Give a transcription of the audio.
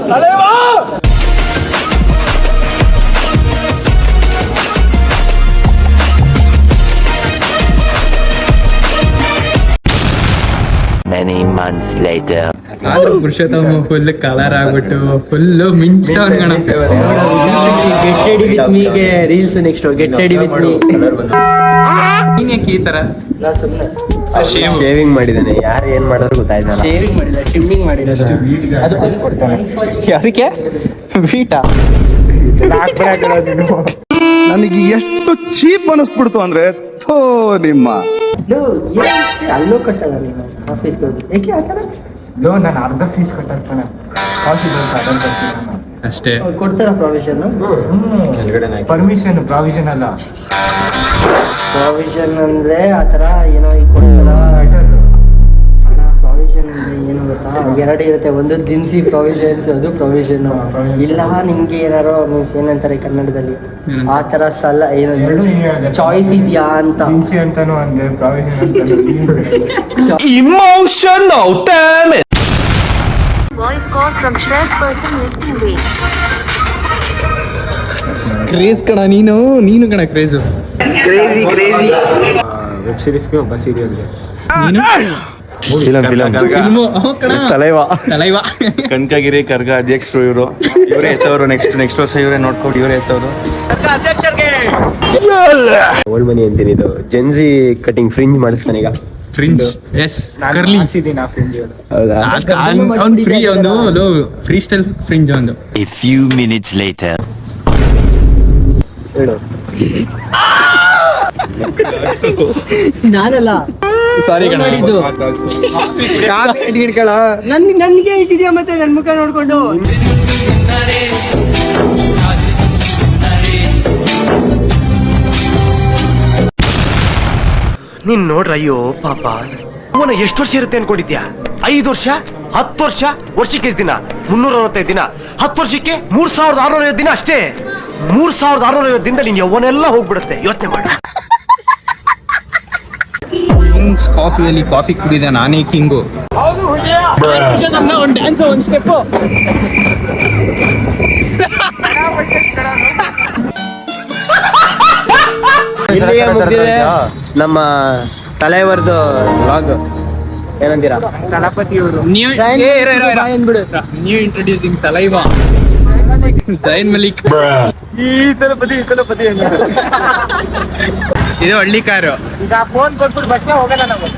Many months later. ಆದ್ರೂ Purushottama full colour ಆಗ್ಬಿಟ್ಟು full ಮಿಂಚ್ತಾವ್ ಕಣ. ಗೆಟ್ ರೆಡಿ ವಿತ್ ಮೀಗೆ reels next get ready with me. ನೀನ್ ಯಾಕೆ ಈ ತರ? ನಾ ಸುಮ್ಮನೆ ಶೇವಿಂಗ್ ಮಾಡಿದ್ದಾನೆ, ಯಾರು ಏನ್ ಮಾಡೋದು ಗೊತ್ತಾಯ್ತಲ್ಲ. ಶೇವಿಂಗ್ ಮಾಡಿಲ್ಲ, ಟ್ರಿಮ್ಮಿಂಗ್ ಮಾಡಿಲ್ಲ. ಅದಕ್ಕೆ ಬೀಟಾ ನನಗೆ ಎಷ್ಟು ಚೀಪ್ ಅನಿಸ್ಬಿಡ್ತು ಅಂದ್ರೆ ಥೋ ನಿಮ್ಮ ಅಲ್ಲೂ ಕಟ್ಟಲ್ಲ ನೀನು ಆಫೀಸ್ಗೆ ಹೋಗಿ. ಯಾಕೆ ಆ ಥರ? ನಾನು ಅರ್ಧ ಫೀಸ್ ಕಟ್ಟಾಗ್ತಾನೆ ಅಷ್ಟೇ. ಕೊಡ್ತಾರ ಪ್ರಾವಿಷನ್? ಪರ್ಮಿಷನ್, ಪ್ರಾವಿಷನ್ ಅಲ್ಲ. ಪ್ರಾವಿಷನ್ ಅಂದ್ರೆ ಆ ಥರ ಏನೋ ಈಗ ಕೊಡ್ತಾರ. ಪ್ರಾವಿಷನ್ ಅಂದ್ರೆ ಏನು ಗೊತ್ತಾ, ಎರಡು ಇರುತ್ತೆ. ಒಂದು ದಿನಸಿ ಪ್ರಾವಿಷನ್ಸ್, ಅದು ಪ್ರಾವಿಷನ್. ಇಲ್ಲ ನಿಮ್ಗೆ ಏನಾರೋ ಮೀನ್ಸ್ ಏನಂತಾರೆ ಕನ್ನಡದಲ್ಲಿ ಆ ಥರ ಸಲ ಏನು ಚಾಯ್ಸ್ ಇದೆಯಾ ಅಂತ. ದಿನಸಿ ಅಂತಾನು ಅಂದೆ, provision Emotional damage. Voice call from stressed person lifting weights. Craze ಕಣ ನೀನು ಕಣ ಕ್ರೇಜು. ಕ್ರೇಜಿ ವೆಬ್ ಸೀರೀಸ್ಗೆ ಒಬ್ಬ ಸೀರಿಯಲ್ಗೆ ನೀನು ತಲೈವಾ ಕನಕಗಿರಿ ಕರ್ಗ ಅಧ್ಯಕ್ಷರು ಇವರೇ ಎತ್ತವರು. ನೆಕ್ಸ್ಟ್ ವರ್ಷ ಇವರೇ ನೋಡ್ಕೊಂಡು ಇವರೇ ಎತ್ತವರು. ಓಲ್ಡ್ ಮನಿ ಅಂತೀನಿ. ಇದು ಜೆನ್ಸಿ ಕಟಿಂಗ್ ಫ್ರಿಂಜ್ ಮಾಡಿಸ್ತಾನೆ ಈಗ. ಫ್ರಿಂಜ್ ಎಸ್ ಕರ್ಲಿ ಅವ್ನು ಫ್ರೀ, ಒಂದು ಫ್ರೀ ಸ್ಟೈಲ್ ಫ್ರಿಂಜ್ ಒಂದು. A few minutes later. ಹೇಳು. ನಾನಲ್ಲ ಸಾರಿ ಕಣ. ಮಾಡಿದ್ದು ನನ್ಗೆ ಹೇಳ್ತಿದ್ಯಾ ಮತ್ತೆ ನನ್ ಮುಖ ನೋಡ್ಕೊಂಡು. ನೀನ್ ನೋಡ್ರ, ಅಯ್ಯೋ ಪಾಪ, ಅವನ ಎಷ್ಟು ವರ್ಷ ಇರುತ್ತೆ ಅನ್ಕೊಂಡಿದ್ಯಾ? 5 ವರ್ಷ, 10 ವರ್ಷ, ವರ್ಷಕ್ಕೆ ದಿನ 365 ದಿನ, 10 ವರ್ಷಕ್ಕೆ 3650 ದಿನ ಅಷ್ಟೇ. 3650 ದಿನದಲ್ಲಿ ನೀನ್ ಯೌವನೆಲ್ಲ ಹೋಗ್ಬಿಡುತ್ತೆ. ಯೋಚನೆ ಮಾಡ. ಕಿಂಗ್ಸ್ ಕಾಫಿಯಲ್ಲಿ ಕಾಫಿ ಕುಡಿದ ನಾನೇ ಕಿಂಗು. ಒಂದು ಡ್ಯಾನ್ಸ್, ಒಂದು ಸ್ಟೆಪ್. ನಮ್ಮ ತಲೆವರ್ದು ವ್ಲಾಗ್ ಏನಂತೀರಾ? ತಳಪತಿಯವರು ನ್ಯೂ ಇಂಟ್ರೊಡ್ಯೂಸಿಂಗ್ ತಲೈವಾ ಜೈನ್ ಮಲಿಕ್. ಇದು ಹಳ್ಳಿ ಕಾರು. ಈಗ ಫೋನ್ ಕೊಟ್ಬಿಟ್ಟು ಬಸ್ಗೆ ಹೋಗಲ್ಲ ನಾವು.